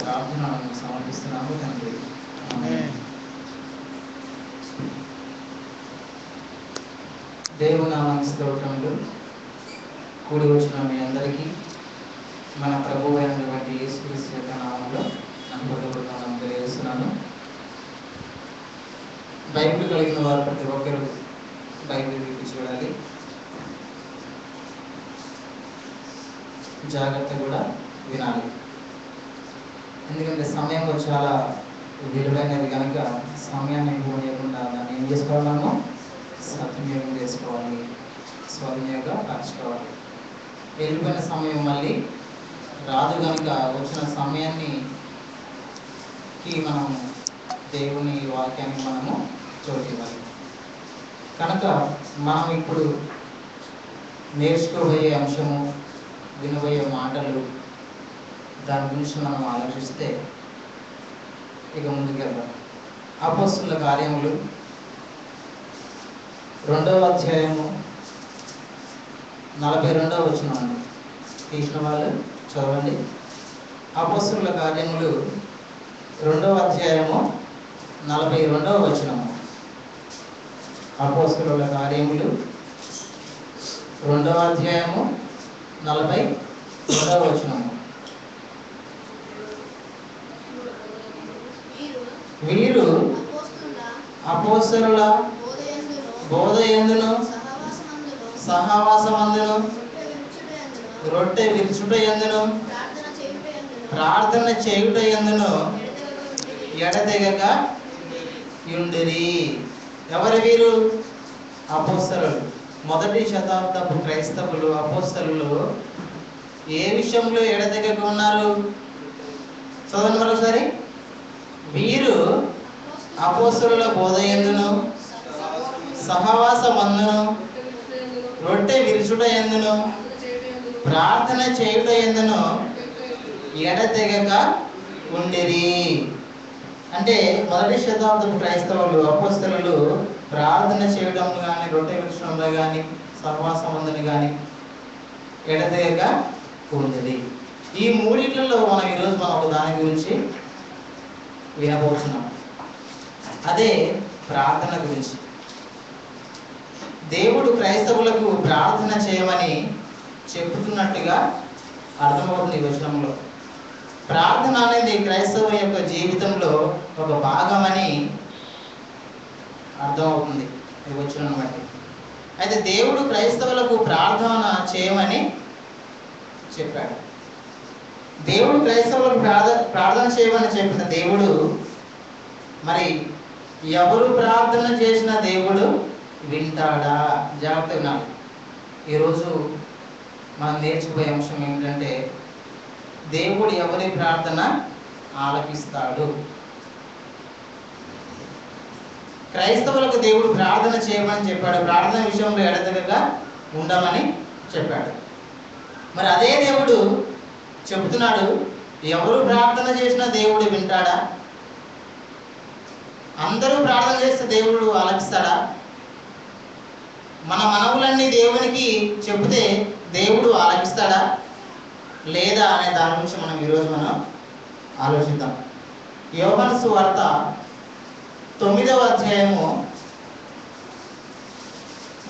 ప్రార్థనను సమర్పిస్తున్నాము తండ్రి. దేవునామానికి స్తోత్రములు. కూడి వచ్చిన మీ అందరికీ మన ప్రభువు అయినటువంటి యేసుక్రీస్తు యొక్క నామంలో నమ్మకం తెలియజేస్తున్నాను. బైబిల్ కలిగిన వారు ప్రతి ఒక్కరూ బైబిల్ విప్పి చూడాలి. జాగ్రత్త కూడా వినాలి. ఎందుకంటే సమయం చాలా విలువైనది కనుక సమయాన్ని పోనీయకుండా దాన్ని ఏం చేసుకోవాలన్నా సద్వినియోగం చేసుకోవాలి, స్వవినియోగపరచుకోవాలి. వెళ్ళిపోయిన సమయం మళ్ళీ రాదు కనుక వచ్చిన సమయాన్ని మనం దేవుని వాక్యానికి మనము చోటివ్వాలి. కనుక మనం ఇప్పుడు నేర్చుకోబోయే అంశము, వినబోయే మాటలు, దాని గురించి మనం ఆలోచిస్తే ఇక ముందుకెళ్దాం. అపోస్తలుల కార్యములు 2వ అధ్యాయము 42వ వచనం అండి. తీసిన వాళ్ళు చదవండి. అపోస్తలుల కార్యములు 2వ అధ్యాయము 42వ వచనము. అపోస్తలుల కార్యములు 2వ అధ్యాయము 42వ వచనము. వీరు అపోస్తలుల బోధయందును సహవాసమందును రొట్టె విరుచుట యందును ప్రార్థన చేయుట యందును ఎడతెగక యుండిరి. ఎవరు వీరు? అపోస్తలులు. మొదటి శతాబ్దపు క్రైస్తవులు, అపోస్తలులు ఏ విషయంలో ఎడతెగక ఉన్నారు? చదవండి మరోసారి. వీరు అపోస్తలుల బోధయందును సహవాసమందును రొట్టె విరుచుట యందును ప్రార్థన చేయుట యందును ఎడతెగక ఉండిరి. అంటే మొదటి శతాబ్దపు క్రైస్తవులు, అపోస్తలులు ప్రార్థన చేయడంలో కానీ, రొట్టె విరుచడంలో కానీ, సహవాసమందుని కానీ ఎడతెగక ఉండిరి. ఈ మూడిట్లలో మనం ఈరోజు ఒక దాని గురించి వినబోతున్నాం. అదే ప్రార్థన గురించి. దేవుడు క్రైస్తవులకు ప్రార్థన చేయమని చెప్పుతున్నట్టుగా అర్థమవుతుంది ఈ వచనంలో. ప్రార్థన అనేది క్రైస్తవ యొక్క జీవితంలో ఒక భాగమని అర్థమవుతుంది ఈ వచనం బట్టి. అయితే దేవుడు క్రైస్తవులకు ప్రార్థన చేయమని చెప్పాడు. దేవుడు క్రైస్తవులకు ప్రార్థన చేయమని చెప్పిన దేవుడు, మరి ఎవరు ప్రార్థన చేసిన దేవుడు వింటాడా? జాగ్రత్త వినాలి. ఈరోజు మనం నేర్చుకునే అంశం ఏమిటంటే, దేవుడు ఎవరి ప్రార్థన ఆలకిస్తాడు. క్రైస్తవులకు దేవుడు ప్రార్థన చేయమని చెప్పాడు. ప్రార్థన విషయంలో ఎడతెగక ఉండమని చెప్పాడు. మరి అదే దేవుడు చెబుతున్నాడు, ఎవరు ప్రార్థన చేసినా దేవుడు వింటాడా? అందరూ ప్రార్థన చేస్తే దేవుడు ఆలకిస్తాడా? మన మనవులన్నీ దేవునికి చెబితే దేవుడు ఆలకిస్తాడా లేదా అనే దాని గురించి మనం ఈరోజు ఆలోచిద్దాం. యోహాను సువార్త 9వ అధ్యాయము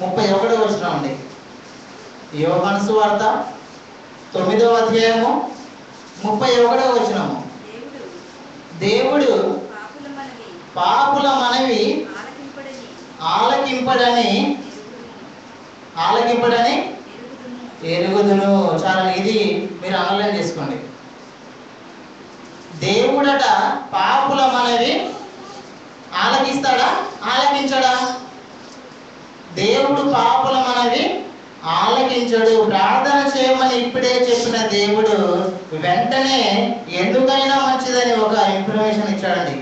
31వ వచనం అండి. యోహాను సువార్త 9వ అధ్యాయము 31వ వచనము. దేవుడు పాపుల మనవి ఆలకింపడని ఎరుగుదును. చాలా, ఇది మీరు అనలైన్ చేసుకోండి. దేవుడట పాపుల మనవి ఆలకిస్తాడా, ఆలకించడా? దేవుడు పాపుల మనవి ఆలకించడు. ప్రార్థన చేయమని ఇప్పుడే చెప్పిన దేవుడు వెంటనే ఎందుకైనా మంచిదని ఒక ఇన్ఫర్మేషన్ ఇచ్చాడండి.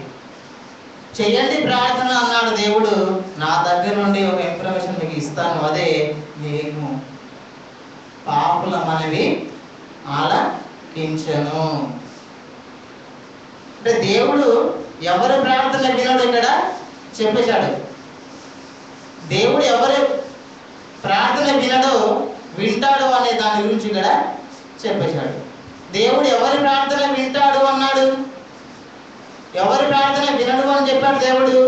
చెయ్యండి ప్రార్థన అన్నాడు దేవుడు. నా దగ్గర నుండి ఒక ఇన్ఫర్మేషన్ మీకు ఇస్తాను, అదే నేను పాపుల మనవి ఆలకించను. అంటే దేవుడు ఎవరి ప్రార్థన వినడు ఇక్కడ చెప్పేశాడు. దేవుడు ఎవరి ప్రార్థన వినడో వింటాడు అనే దాని గురించి ఇక్కడ చెప్పేశాడు. దేవుడు ఎవరి ప్రార్థన వింటాడు అన్నాడు? ఎవరి ప్రార్థన వినడు అని చెప్పాడు దేవుడు.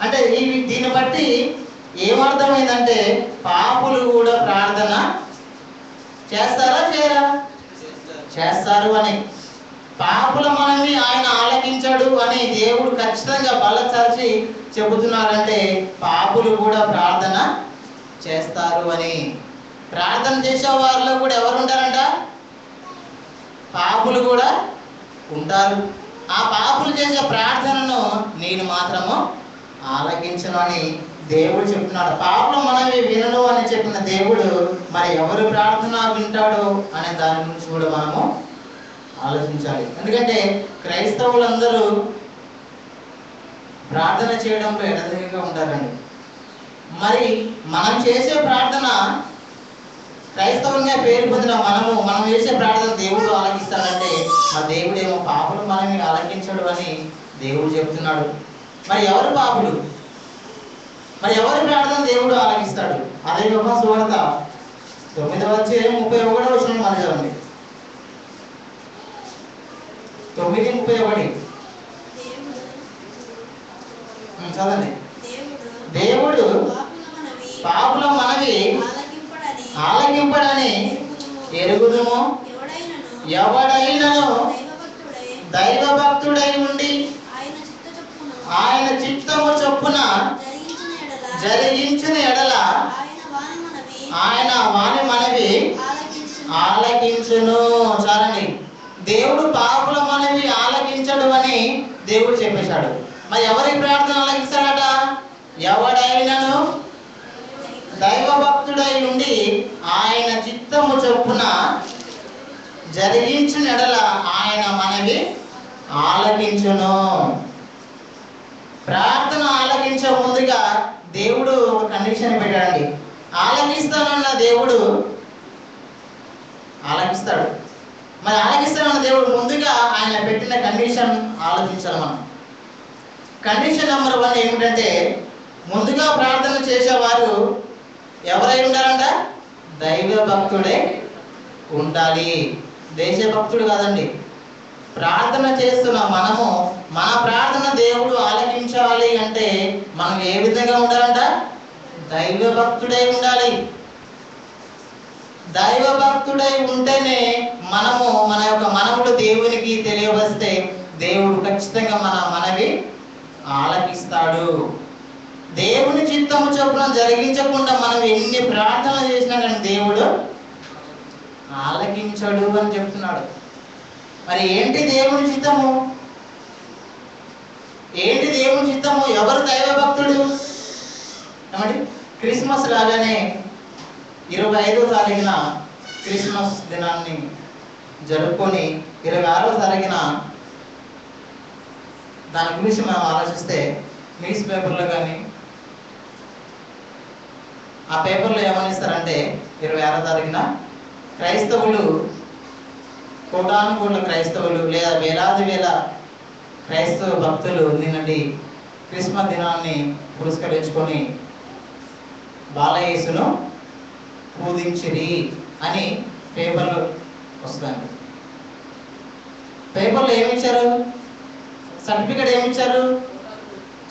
అంటే దీన్ని బట్టి ఏమర్థమైందంటే పాపులు కూడా ప్రార్థన చేస్తారా చేయరా? చేస్తారు అని. పాపుల మనవి ఆయన ఆలకించాడు అని దేవుడు ఖచ్చితంగా బలచరిచి చెబుతున్నారంటే పాపులు కూడా ప్రార్థన చేస్తారు అని. ప్రార్థన చేసే వారిలో కూడా ఎవరు ఉంటారంట? పాపులు కూడా ఉంటారు. ఆ పాపులు చేసే ప్రార్థనను నేను మాత్రము ఆలకించను అని దేవుడు చెప్తున్నాడు. పాపుల మనవి వినను అని చెప్పిన దేవుడు మరి ఎవరు ప్రార్థన వింటాడో అనే దాని గురించి కూడా మనము ఆలోచించాలి. ఎందుకంటే క్రైస్తవులందరూ ప్రార్థన చేయడంలో ఎడతెగక ఉంటారండి. మరి మనం చేసే ప్రార్థన, క్రైస్తవంగా పేరు పొందిన మనం చేసే ప్రార్థన దేవుడు ఆలకిస్తాడంటే ఆ దేవుడేమో పాపులు మనల్ని ఆలకించడు అని దేవుడు చెప్తున్నాడు. మరి ఎవరు పాపులు? మరి ఎవరి ప్రార్థన దేవుడు ఆలకిస్తాడు? అదే యోహాను సువార్త 9వ అధ్యాయం 31వ వచనం మరి చదవండి. 9:31 చదవండి. దేవుడు పాపుల మనవి ఆలకింపడని ఎరుగుదుము. ఎవడైనను దైవభక్తుడై ఉండి ఆయన చిత్తము చొప్పున జరిగించిన ఎడల ఆయన వాని మనవి ఆలకించును. చాలండి. దేవుడు పాపుల మనవి ఆలకించడు అని దేవుడు చెప్పేశాడు. మరి ఎవరి ప్రార్థన ఆలకిస్తాడట? ఎవడైనను దైవభక్తుడై ఉండి ఆయన చిత్తము చొప్పున జరిగించిన ఎడల ఆయన మనవి ఆలకించును. ప్రార్థన ఆలకించే ముందుగా దేవుడు ఒక కండిషన్ పెట్టాడండి. ఆలకిస్తానన్న దేవుడు ఆలకిస్తాడు. మరి ఆలకిస్తానన్న దేవుడు ముందుగా ఆయన పెట్టిన కండిషన్ ఆలోచించాలి మనం. కండిషన్ నెంబర్ 1 ఏమిటంటే, ముందుగా ప్రార్థన చేసేవారు ఎవరై ఉండాలంట? దైవ భక్తుడే ఉండాలి. దేశభక్తుడు కాదండి. ప్రార్థన చేస్తున్న మనము మన ప్రార్థన దేవుడు ఆలకించాలి అంటే మనం ఏ విధంగా ఉండాలంట? దైవ భక్తుడై ఉండాలి. దైవ భక్తుడై ఉంటేనే మనము మన యొక్క మనములు దేవునికి తెలియవస్తే దేవుడు ఖచ్చితంగా మన మనవి ఆలకిస్తాడు. దేవుని చిత్తము చొప్పున జరిగించకుండా మనం ఎన్ని ప్రార్థన చేసినా కానీ దేవుడు ఆలకించడు అని చెప్తున్నాడు. మరి ఏంటి దేవుని చిత్తము? ఏంటి దేవుని చిత్తము? ఎవరు దైవ భక్తుడు? ఏమండి, క్రిస్మస్ లాగానే 25వ తారీఖున క్రిస్మస్ దినాన్ని జరుపుకొని 26వ తారీఖున దాని గురించి మనం ఆలోచిస్తే న్యూస్ పేపర్లో కానీ ఆ పేపర్లో ఏమని ఇస్తారంటే 26వ తారీఖున క్రైస్తవులు, కోటాను కోట్ల క్రైస్తవులు లేదా వేలాది వేల క్రైస్తవ భక్తులు నిన్నటి క్రిస్మస్ దినాన్ని పురస్కరించుకొని బాలయేసును పూజించిరి అని పేపర్లో వస్తుంది. పేపర్లో ఏమిచ్చారు? సర్టిఫికెట్ ఏమిచ్చారు?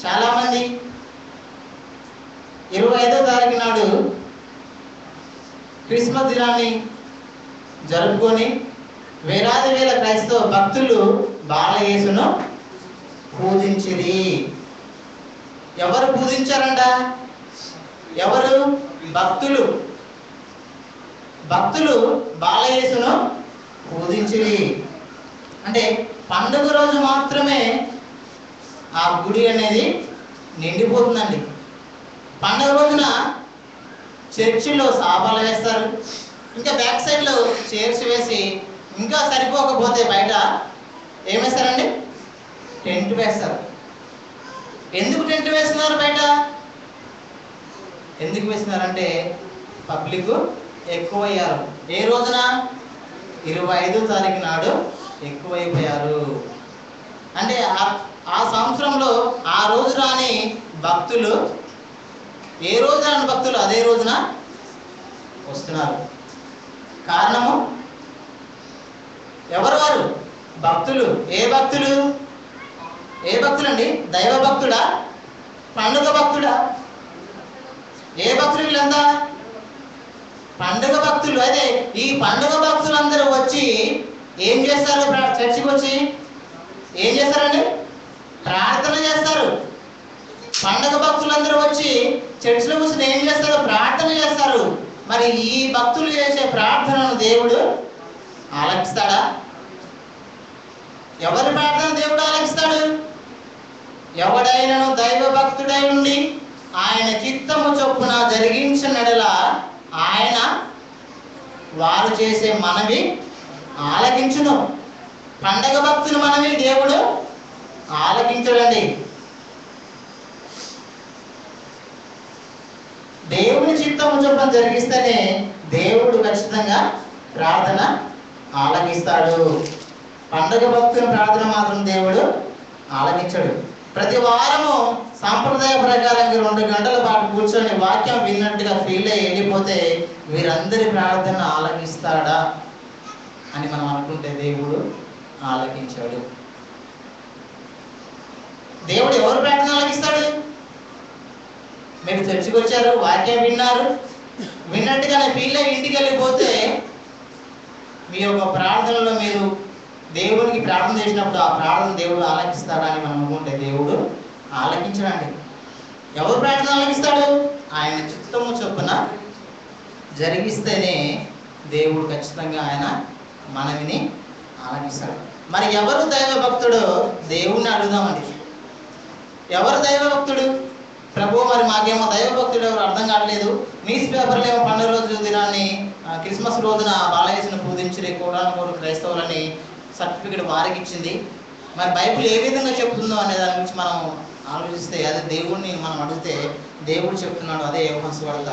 చాలామంది 25వ తారీఖు నాడు క్రిస్మస్ దినాన్ని జరుపుకొని వేలాది వేల క్రైస్తవ భక్తులు బాలయేసును పూజించిరి. ఎవరు పూజించారంట? ఎవరు? భక్తులు. భక్తులు బాలయేసును పూజించిరి. అంటే పండుగ రోజు మాత్రమే ఆ గుడి అనేది నిండిపోతుందండి. పండుగ రోజున చర్చిలో సాపాలు వేస్తారు, ఇంకా బ్యాక్ సైడ్లో చైర్స్ వేసి, ఇంకా సరిపోకపోతే బయట ఏమేస్తారండి? టెంట్ వేస్తారు. ఎందుకు టెంట్ వేస్తున్నారు బయట? ఎందుకు వేస్తున్నారంటే పబ్లిక్ ఎక్కువయ్యారు. ఏ రోజున? 25వ తారీఖు నాడు ఎక్కువైపోయారు. అంటే ఆ సంవత్సరంలో ఆ రోజు రాని భక్తులు ఏ రోజు రాని భక్తులు అదే రోజున వస్తున్నారు. కారణము ఎవరు? వారు భక్తులు. ఏ భక్తులు? ఏ భక్తులండి? దైవ భక్తుడా, పండుగ భక్తుడా? ఏ భక్తులు వీళ్ళంతా? పండుగ భక్తులు. అదే ఈ పండుగ భక్తులందరూ వచ్చి ఏం చేస్తారు? చర్చికి వచ్చి ఏం చేస్తారండి? ప్రార్థన చేస్తారు. పండుగ భక్తులందరూ వచ్చి చర్చిలో కూర్చొని ఏం చేస్తారు? ప్రార్థన చేస్తారు. మరి ఈ భక్తులు చేసే ప్రార్థనను దేవుడు ఆలకిస్తాడా? ఎవరి ప్రార్థన దేవుడు ఆలకిస్తాడు? ఎవడైనను దైవ భక్తుడై ఉండి ఆయన చిత్తము చొప్పున జరిగించిన ఎడల ఆయన వారు చేసే మనవి ఆలకించును. పండగ భక్తులు మనవి దేవుడు ఆలకించడండి. దేవుని చిత్తము చొప్పున జరిగిస్తేనే దేవుడు ఖచ్చితంగా ప్రార్థన ఆలకిస్తాడు. పండగ భక్తుల ప్రార్థన మాత్రం దేవుడు ఆలకించడు. ప్రతి వారము సాంప్రదాయ ప్రకారంగా 2 గంటల పాటు కూర్చొని వాక్యం విన్నట్టుగా ఫీల్ అయ్యి వెళ్ళిపోతే వీరందరి ప్రార్థన ఆలకిస్తాడా అని మనం అనుకుంటే దేవుడు ఆలకించాడు. దేవుడు ఎవరు ప్రార్థన ఆలకిస్తాడు? మీరు చర్చికి వచ్చారు, వాక్యం విన్నారు, విన్నట్టుగానే ఫీల్ అయ్యి ఇంటికి వెళ్ళిపోతే మీ యొక్క ప్రార్థనలో మీరు దేవునికి ప్రార్థన చేసినప్పుడు ఆ ప్రార్థన దేవుడు ఆలకిస్తాడని మనం అనుకుంటే దేవుడు ఆలకించడండి. ఎవరు ప్రార్థన ఆలకిస్తాడు? ఆయన చిత్తము చొప్పున జరిగిస్తేనే దేవుడు ఖచ్చితంగా ఆయన మనవిని ఆలకిస్తాడు. మరి ఎవరు దైవ భక్తుడు? దేవుణ్ణి అడుగుదామండి. ఎవరు దైవ భక్తుడు? ప్రభు మరి మాకేమో దైవ భక్తుడు ఎవరు అర్థం కావట్లేదు. న్యూస్ పేపర్లో ఏమో పండుగ రోజు దినాన్ని క్రిస్మస్ రోజున బాలయేసును పూజించి కోటాను క్రైస్తవులని సర్టిఫికెట్ వారికి ఇచ్చింది. మరి బైబిల్ ఏ విధంగా చెప్తుందో అనే దాని గురించి మనం ఆలోచిస్తే, అదే దేవుడిని మనం అడిగితే దేవుడు చెప్తున్నాడు. అదే యోహాను సువార్త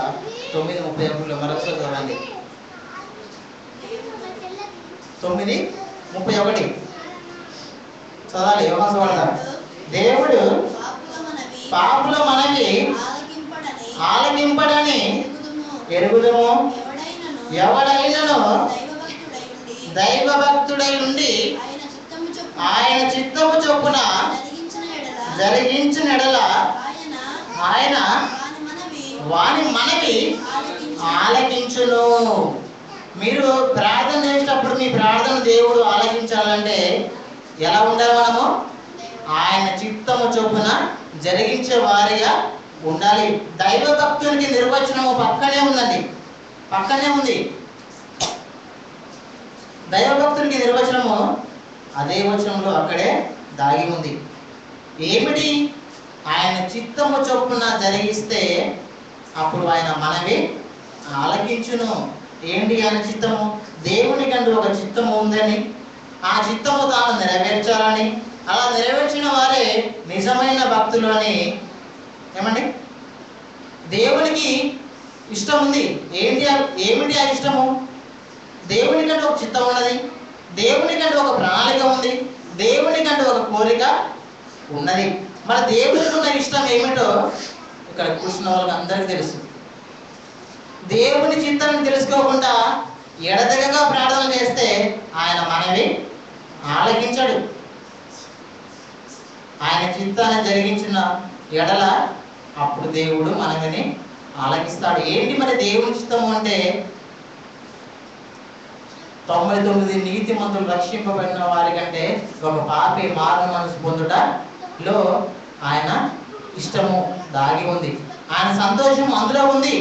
9:31 మరొకసారి చదవండి. 9:31 చదవాలి. యోహాను సువార్త. దేవుడు పాపుల మనవి ఆలకింపడని ఎరుగుదము. ఎవడైనను దైవ భక్తుడై ఉండి ఆయన చిత్తము చొప్పున జరిగించిన ఎడల ఆయన వాని మనవి ఆలకించును. మీరు ప్రార్థన చేసేటప్పుడు మీ ప్రార్థన దేవుడు ఆలకించాలంటే ఎలా ఉండాలి? మనము ఆయన చిత్తము చొప్పున జరిగించే వారిగా ఉండాలి. దైవ భక్తునికి నిర్వచనము పక్కనే ఉందండి, పక్కనే ఉంది. దైవభక్తునికి నిర్వచనము అదే వచనంలో అక్కడే దాగి ఉంది. ఏమిటి? ఆయన చిత్తము చొప్పున జరిగిస్తే అప్పుడు ఆయన మనవి ఆలకించును. ఏంటి ఆయన చిత్తము? దేవునికంటూ ఒక చిత్తము ఉందని, ఆ చిత్తము తాను నెరవేర్చాలని, అలా నెరవేర్చిన వారే నిజమైన భక్తులు అని. ఏమండి? దేవునికి ఇష్టం ఉంది. ఏమిటి ఆ ఇష్టము? దేవునికంటే ఒక చిత్తం ఉన్నది, దేవునికంటే ఒక ప్రణాళిక ఉంది, దేవునికంటే ఒక కోరిక ఉన్నది. మన దేవునికి ఉన్న ఇష్టం ఏమిటో ఇక్కడ కూర్చున్న వాళ్ళకి అందరికీ తెలుసు. దేవుని చిత్తాన్ని తెలుసుకోకుండా ఎడతెగగా ప్రార్థన చేస్తే ఆయన మనవి ఆలకించడు. ఆయన చిత్తాన్ని జరిగించిన ఎడల అప్పుడు దేవుడు మనవిని ఆలకిస్తాడు. ఏంటి మరి దేవుని చిత్తము అంటే? 99 నీతిమంతులు రక్షింపబడిన వారి కంటే ఒక పాపి మారు మనసు పొందుటలో ఆయన ఇష్టము దాగి ఉంది. ఆయన సంతోషం అందులో ఉంది.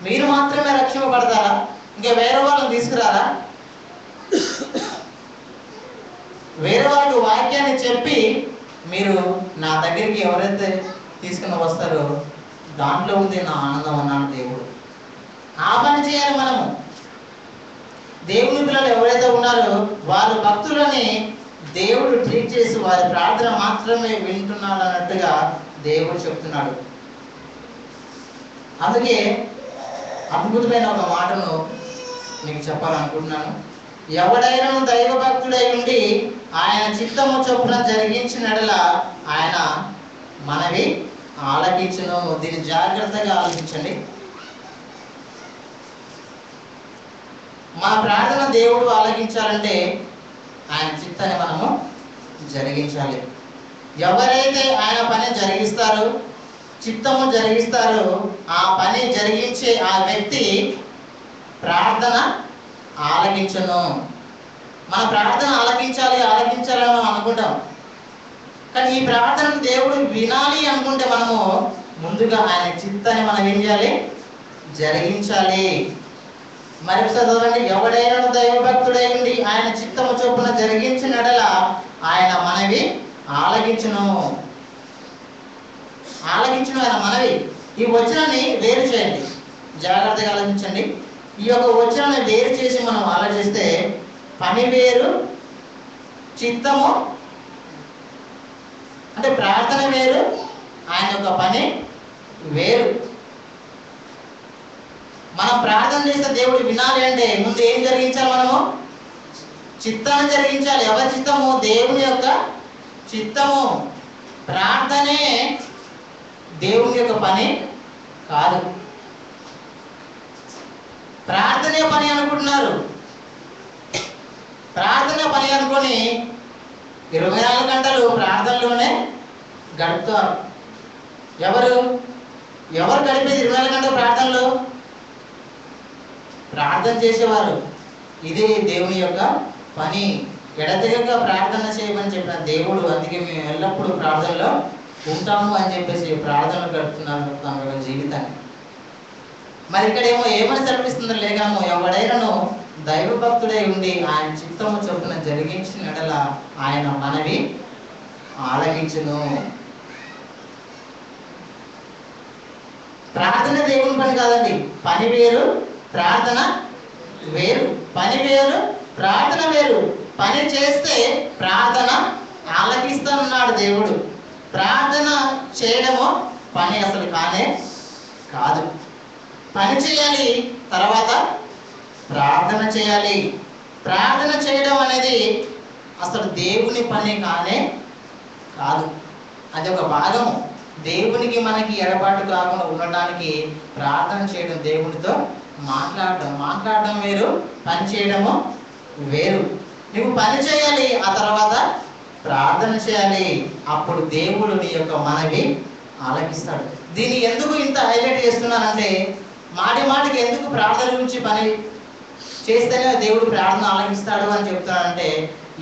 మీరు మాత్రమే రక్షింపబడతారా? ఇంకా వేరే వాళ్ళని తీసుకురారా? వేరే వాళ్ళకి వాక్యాన్ని చెప్పి మీరు నా దగ్గరికి ఎవరైతే తీసుకుని వస్తారో దాంట్లో ఉంది నా ఆనందం అన్నాడు దేవుడు. ఆ పని చేయాలి మనము. దేవుని పిల్లలు ఎవరైతే ఉన్నారో వారు భక్తులని దేవుడు ట్రీట్ చేసి వారి ప్రార్థన మాత్రమే వింటున్నాడు అన్నట్టుగా దేవుడు చెప్తున్నాడు. అందుకే అద్భుతమైన ఒక మాటను మీకు చెప్పాలనుకుంటున్నాను. ఎవడైనా దైవ భక్తుడై ఉండి ఆయన చిత్తము చొప్పున జరిగించినడల ఆయన మనవి ఆలకించును. దీన్ని జాగ్రత్తగా ఆలోచించండి. మన ప్రార్థన దేవుడు ఆలకించాలంటే ఆయన చిత్తాన్ని మనము జరిగించాలి. ఎవరైతే ఆయన పని జరిగిస్తారో, చిత్తము జరిగిస్తారో, ఆ పని జరిగించే ఆ వ్యక్తి ప్రార్థన ఆలకించును. మన ప్రార్థన ఆలకించాలని మనం అనుకుంటాం. కానీ ఈ ప్రార్థనను దేవుడు వినాలి అనుకుంటే మనము ముందుగా ఆయన చిత్తాన్ని మనం ఏం చేయాలి? జరిగించాలి. మరొకసారి చదవండి. ఎవడైనా దైవభక్తుడై ఉండి ఆయన చిత్తము చొప్పున జరిగించిన ఎడల ఆయన మనవి ఆలకించును. ఆయన మనవి. ఈ వచనాన్ని వేరు చేయండి, జాగ్రత్తగా ఆలోచించండి. ఈ యొక్క వచనాన్ని వేరు చేసి మనం ఆలోచిస్తే పని వేరు, చిత్తము అంటే ప్రార్థన వేరు, ఆయన యొక్క పని వేరు. మనం ప్రార్థన చేస్తే దేవుడు వినాలి అంటే ముందు ఏం జరిగించాలి? మనము చిత్తాన్ని జరిగించాలి. ఎవరి చిత్తము? దేవుని యొక్క చిత్తము. ప్రార్థనే దేవుని యొక్క పని కాదు. ప్రార్థనే పని అనుకుంటున్నారు. ప్రార్థన పని అనుకొని 24 గంటలు ప్రార్థనలోనే గడుపుతారు. ఎవరు గడిపేది 24 గంటలు ప్రార్థనలో? ప్రార్థన చేసేవారు. ఇదే దేవుని యొక్క పని. ఎడతెగక ప్రార్థన చేయమని చెప్పిన దేవుడు, అందుకే మేము ఎల్లప్పుడూ ప్రార్థనలో ఉంటాము అని చెప్పేసి ప్రార్థనలు గడుపుతున్నారు తమ యొక్క జీవితాన్ని. మరి ఇక్కడ ఏమని సెలవిస్తుందో లేగాము, ఎవడైనాను దైవభక్తుడై ఉండి ఆయన చిత్తము చొప్పున జరిగించిన ఎడల ఆయన మనవి ఆలకించును. ప్రార్థన దేవుని పని కాదండి. పని వేరు, ప్రార్థన వేరు. పని వేరు, ప్రార్థన వేరు. పని చేస్తే ప్రార్థన ఆలకిస్తానన్నాడు దేవుడు. ప్రార్థన చేయడము పని అసలు కానే కాదు. పని చేయాలి, తర్వాత ప్రార్థన చేయాలి. ప్రార్థన చేయడం అనేది అసలు దేవుని పని కానే కాదు. అది ఒక భాగము. దేవునికి మనకి ఎడబాటు కాకుండా ఉండటానికి ప్రార్థన చేయడం, దేవునితో మాట్లాడడం వేరు, పని చేయడము వేరు. నువ్వు పని చేయాలి, ఆ తర్వాత ప్రార్థన చేయాలి. అప్పుడు దేవుడు నీ యొక్క మనవి ఆలకిస్తాడు. దీన్ని ఎందుకు ఇంత హైలైట్ చేస్తున్నానంటే, మాటికి ఎందుకు ప్రార్థన గురించి పని చేస్తేనే దేవుడు ప్రార్థన ఆలకిస్తాడు అని చెప్తున్నానంటే,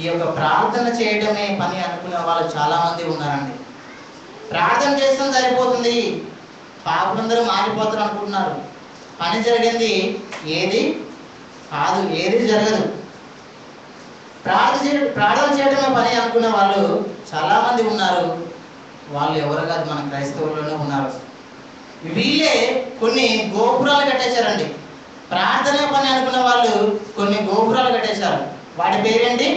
ఈ యొక్క ప్రార్థన చేయడమే పని అనుకునే వాళ్ళు చాలా మంది ఉన్నారండి. ప్రార్థన చేస్తాం సరిపోతుంది, పాపందరూ మారిపోతారు అనుకుంటున్నారు. పని జరిగింది ఏది కాదు, ఏది జరగదు. ప్రార్థన చేయడమే పని అనుకున్న వాళ్ళు చాలా మంది ఉన్నారు. వాళ్ళు ఎవరు కాదు, మన క్రైస్తవుల్లోనే ఉన్నారు. వీళ్ళే కొన్ని గోపురాలు కట్టేశారండి. ప్రార్థన పని అనుకున్న వాళ్ళు కొన్ని గోపురాలు కట్టేశారు. వాటి పేరేంటి?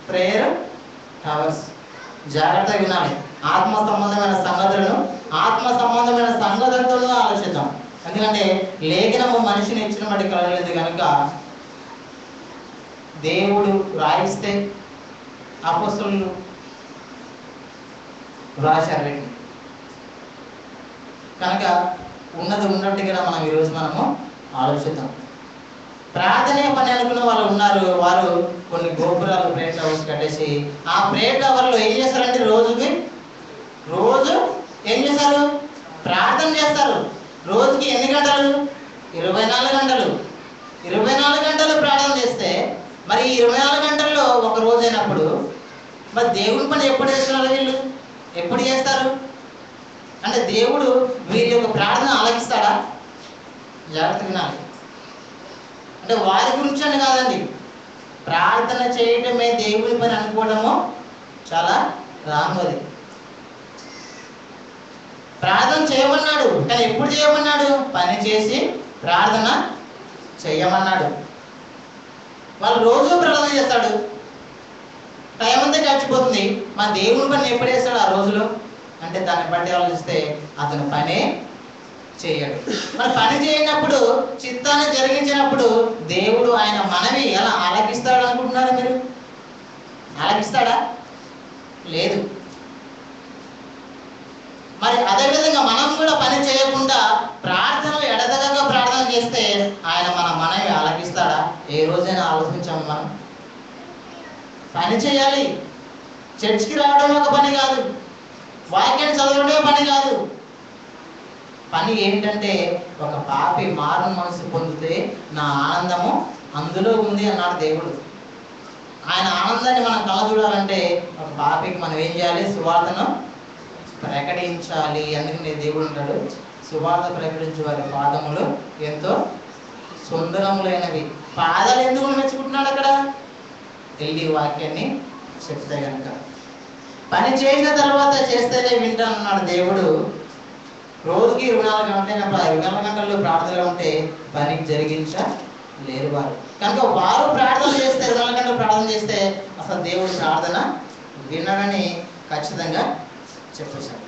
Prayer towers. జాగ్రత్తగా వినాలి. ఆత్మ సంబంధమైన సంగతులతో ఆలోచిద్దాం. ఎందుకంటే లేఖనము మనిషిని ఇచ్చిన వాటి కలగలేదు కనుక, దేవుడు రాయిస్తే అపోస్తలులు రాశారు కనుక ఉన్నది ఉన్నట్టుగా మనం ఈరోజు మనము ఆలోచిద్దాం. ప్రార్థనే పని అనుకున్న వాళ్ళు ఉన్నారు. వారు కొన్ని గోపురాలు, ప్రేయర్ టవర్స్ కట్టేసి ఆ ప్రేయర్ టవర్లో ఏం చేస్తారంటే రోజు ఏం చేస్తారు? ప్రార్థన చేస్తారు. రోజుకి ఎన్ని గంటలు? 24 గంటలు. 24 గంటలు ప్రార్థన చేస్తే మరి 24 గంటల్లో ఒక రోజు అయినప్పుడు మరి దేవుని పని ఎప్పుడు చేస్తున్నారు? వీళ్ళు ఎప్పుడు చేస్తారు అంటే దేవుడు వీళ్ళ యొక్క ప్రార్థన ఆలకిస్తాడా? జాగ్రత్త వినాలి. అంటే వారి గురించి అని కాదండి, ప్రార్థన చేయటమే దేవుని పని అనుకోవడము చాలా రాంగది. ప్రార్థన చేయమన్నాడు, కానీ ఎప్పుడు చేయమన్నాడు? పని చేసి ప్రార్థన చేయమన్నాడు. వాళ్ళు రోజు ప్రార్థన చేస్తాడు, టైం అంతా గడిచిపోతుంది. మా దేవుని పని ఎప్పుడు చేస్తాడు ఆ రోజులో అంటే దాన్ని బట్టి ఆలోచిస్తే అతను పనే చేయడు. మరి పని చేయనప్పుడు, చిత్తాన్ని జరిగించినప్పుడు దేవుడు ఆయన మనవి ఎలా ఆలకిస్తాడు అనుకుంటున్నారు మీరు? ఆలకిస్తాడా? లేదు. మరి అదేవిధంగా మనం కూడా పని చేయకుండా ప్రార్థనలు ఎడతెగక ప్రార్థన చేస్తే ఆయన మన మనవి ఆలకిస్తాడా? ఏ రోజైనా ఆలోచించాము మనం? పని చేయాలి. చర్చికి రావడం ఒక పని కాదు, వాక్యాన్ని చదవడమే పని కాదు. పని ఏంటంటే ఒక పాపి మారు మనసు పొందితే నా ఆనందము అందులో ఉంది అన్నాడు దేవుడు. ఆయన ఆనందాన్ని మనం కళ్ళ చూడాలంటే ఒక పాపికి మనం ఏం చేయాలి? సువార్తను ప్రకటించాలి. అందుకని దేవుడు అంటాడు, సువార్త ప్రకటించే వారి పాదములు ఎంతో సుందరములైనవి. పాదాలు ఎందుకు మెచ్చుకుంటున్నాడు అక్కడ? వెళ్ళి వాక్యాన్ని చెప్తే కనుక. పని చేసిన తర్వాత చేస్తేనే వింటానన్నాడు దేవుడు. రోజుకి 24 గంటలు ప్రార్థనలు ఉంటే పని జరిగించలేరు వారు. కనుక వారు ప్రార్థన చేస్తే 24 గంటలు ప్రార్థన చేస్తే అసలు దేవుడు ప్రార్థన వినడని ఖచ్చితంగా చెప్పేశాడు.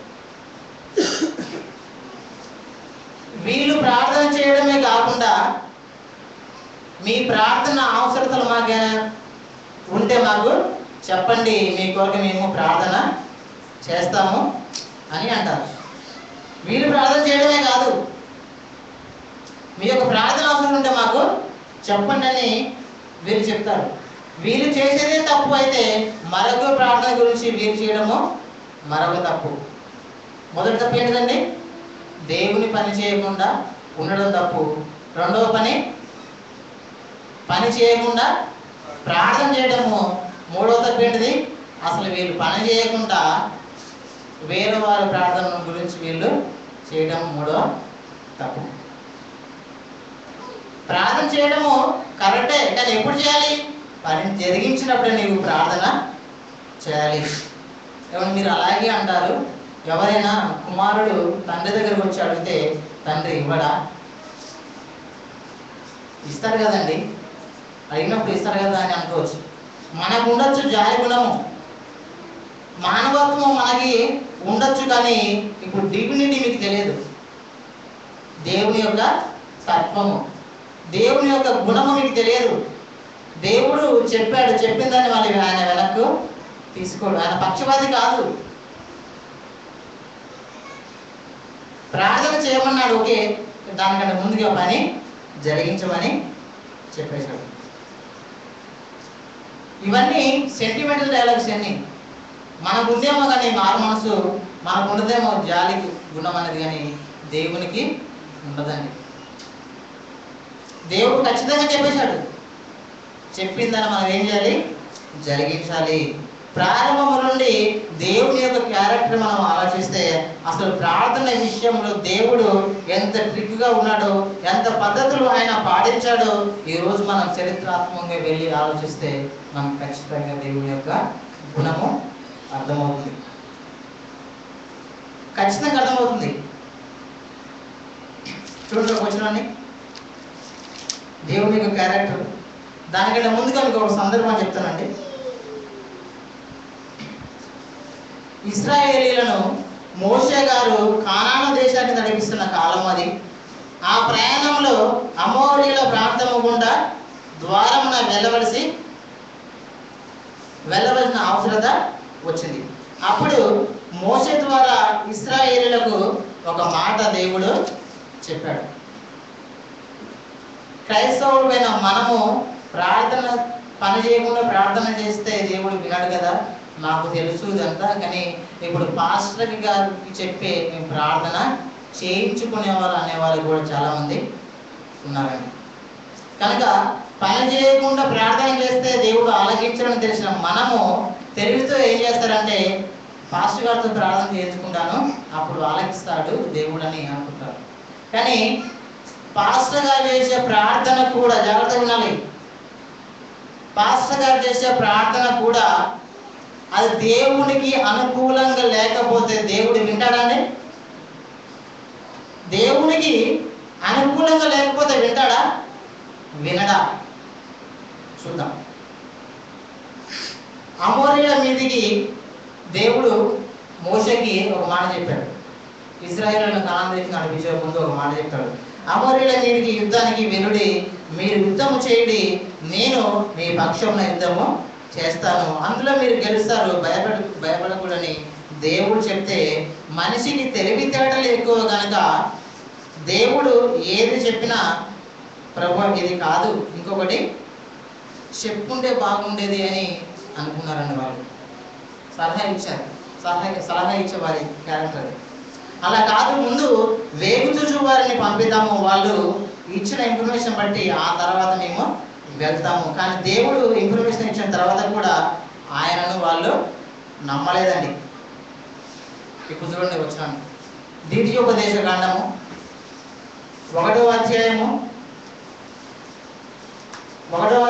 వీళ్ళు ప్రార్థన చేయడమే కాకుండా మీ ప్రార్థన అవసరతలు మాకు ఉంటే మాకు చెప్పండి, మీ కొరకు మేము ప్రార్థన చేస్తాము అని అంటారు. వీళ్ళు ప్రార్థన చేయడమే కాదు, మీ యొక్క ప్రార్థన అవసరం ఉంటే మాకు చెప్పండి అని వీళ్ళు చెప్తారు. వీళ్ళు చేసేదే తప్పు అయితే మరొక ప్రార్థన గురించి వీళ్ళు చేయడము మరొక తప్పు. మొదటి తప్పు ఏంటిదండి? దేవుని పని చేయకుండా ఉండడం తప్పు. రెండవ పని చేయకుండా ప్రార్థన చేయడము. మూడవ తప్పు ఏంటిది? అసలు వీళ్ళు పని చేయకుండా వేరే వారి ప్రార్థన గురించి వీళ్ళు చేయడం మూడవ తప్పు. ప్రార్థన చేయడము కరెక్టే, కానీ ఎప్పుడు చేయాలి? పని జరిగించినప్పుడే నీవు ప్రార్థన చేయాలి. ఏమన్నా మీరు అలాగే అంటారు, ఎవరైనా కుమారుడు తండ్రి దగ్గరకు వచ్చి అడిగితే తండ్రి ఇవ్వడా? ఇస్తారు కదండి, అడిగినప్పుడు ఇస్తారు కదా అని అనుకోవచ్చు. మనకు ఉండొచ్చు జాలి గుణము, మానవత్వం మనకి ఉండొచ్చు, కానీ ఇప్పుడు డిగ్నిటీ మీకు తెలియదు. దేవుని యొక్క తత్వము, దేవుని యొక్క గుణము మీకు తెలియదు. దేవుడు చెప్పాడు, చెప్పిన దాన్ని మళ్ళీ ఆయన వెనక్కు తీసుకోడు. ఆయన పక్షపాతి కాదు. ప్రార్థన చేయమన్నాడు, ఓకే, దానికంటే ముందుగా పని జరిగించమని చెప్పేశాడు. ఇవన్నీ సెంటిమెంటల్ డైలాగ్స్ అన్ని. మనకు ఉందేమో కానీ మారు మనసు, మనకు ఉండదేమో జాలి గుణం అనేది, కానీ దేవునికి ఉండదండి. దేవుడు ఖచ్చితంగా చెప్పేశాడు, చెప్పిందని మనం ఏం చేయాలి? జరిగించాలి. ప్రారంభము నుండి దేవుని యొక్క క్యారెక్టర్ మనం ఆలోచిస్తే అసలు ప్రార్థన విషయంలో దేవుడు ఎంత ట్రిక్గా ఉన్నాడో, ఎంత పద్ధతులు ఆయన పాటించాడో ఈరోజు మనం చరిత్రాత్మకంగా వెళ్ళి ఆలోచిస్తే మనకు ఖచ్చితంగా దేవుని యొక్క గుణము అర్థమవుతుంది, ఖచ్చితంగా అర్థమవుతుంది. చూడండి వచ్చినాన్ని దేవుని యొక్క క్యారెక్టర్. దానికంటే ముందుగా మీకు ఒక సందర్భం చెప్తానండి. ఇశ్రాయేలీలను మోషే గారు కానాను దేశాన్ని నడిపిస్తున్న కాలం అది. ఆ ప్రయాణంలో అమోరీల ప్రాంతము గుండా ద్వారమున వెళ్ళవలసిన అవసరత వచ్చింది. అప్పుడు మోషే ద్వారా ఇశ్రాయేలీలకు ఒక మాట దేవుడు చెప్పాడు. క్రైస్తవులైన మనము ప్రార్థన పని చేయకుండా ప్రార్థన చేస్తే దేవుడు వినాడు కదా, నాకు తెలుసు ఇదంతా, కానీ ఇప్పుడు పాస్టర్ గారికి చెప్పే మేము ప్రార్థన చేయించుకునేవారు అనేవాళ్ళు కూడా చాలామంది ఉన్నారండి. కనుక పని చేయకుండా ప్రార్థన చేస్తే దేవుడు ఆలకించడం తెలిసిన మనము తెలివితో ఏం చేస్తారంటే, పాస్టర్ గారితో ప్రార్థన చేయించుకుంటాను అప్పుడు ఆలకిస్తాడు దేవుడు అని అనుకుంటారు. కానీ పాస్టర్ గారు చేసే ప్రార్థన కూడా జాగ్రత్తగా ఉండాలి. పాస్టర్ గారు చేసే ప్రార్థన కూడా అది దేవునికి అనుకూలంగా లేకపోతే దేవుడు వింటాడండి? దేవునికి అనుకూలంగా లేకపోతే వింటాడా? వినడా? చూద్దాం. అమోరీల మీదికి దేవుడు మోషేకి ఒక మాట చెప్పాడు. ఇశ్రాయేలును కానాను దేశం నడిపించే ముందు ఒక మాట చెప్పాడు. అమోరీల మీదికి యుద్ధానికి వెలుడి, మీరు యుద్ధము చేయండి, నేను మీ పక్షంలో యుద్ధము చేస్తాను, అందులో మీరు గెలుస్తారు, భయపడకూడని దేవుడు చెప్తే మనిషికి తెలివితేటలు ఎక్కువ కనుక దేవుడు ఏది చెప్పినా ప్రభు ఇది కాదు ఇంకొకటి చెప్పుకుంటే బాగుండేది అని అనుకున్నారండి. వాళ్ళు సలహా ఇచ్చారు. సలహా ఇచ్చేవారి క్యారెక్టర్. అలా కాదు, ముందు వేగుచూచు వారిని పంపిద్దాము, వాళ్ళు ఇచ్చిన ఇన్ఫర్మేషన్ బట్టి ఆ తర్వాత మేము వెళ్తాము. కానీ దేవుడు ఇన్ఫర్మేషన్ ఇచ్చిన తర్వాత కూడా ఆయనను వాళ్ళు నమ్మలేదండి. ఇప్పుడు చూడండి వచ్చినాను, ద్వితీయోపదేశ కాండము 1వ అధ్యాయము 42వ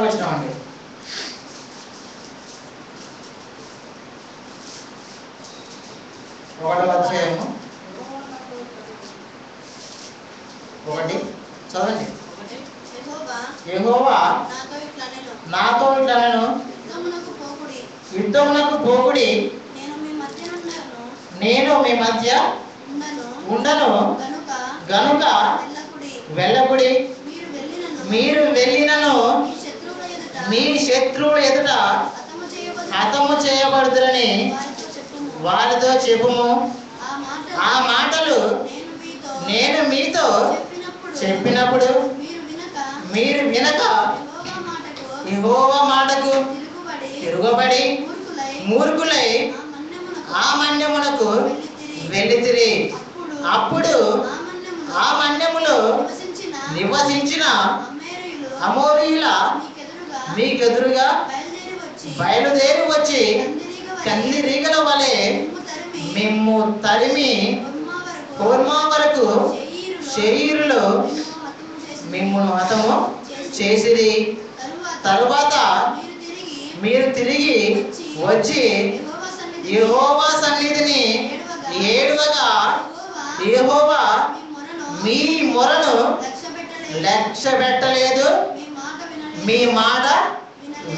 వచనం అండి. 1వ అధ్యాయము 1 చదవండి. యెహోవా నాతో ఇట్లనెను, యుద్ధమునకు పోకుడి, నేను మీ మధ్య ఉండను గనుక వెళ్ళకుడి. మీరు వెళ్ళినను మీ శత్రువుల ఎదుట హతము చేయబడుదురని వారితో చెప్పుము. ఆ మాటలు నేను మీతో చెప్పినప్పుడు మీరు వినక యెహోవా మాటకు తిరుగుబడి మూర్ఖులై ఆ మన్యమునకు వెళ్ళితిరి. అప్పుడు ఆ మన్యములో నివసించిన అమోరీయుల మీకెదురుగా బయలుదేరి వచ్చి కందిరీగల వలె మిమ్ము తరిమి హోర్మా వరకు శరీరులో మిమ్మును హతము చేసిరి. తరువాత మీరు తిరిగి వచ్చి యెహోవా సన్నిధిని ఏడవగా యెహోవా మీ మొరను లక్ష్య పెట్టలేదు, మీ మాట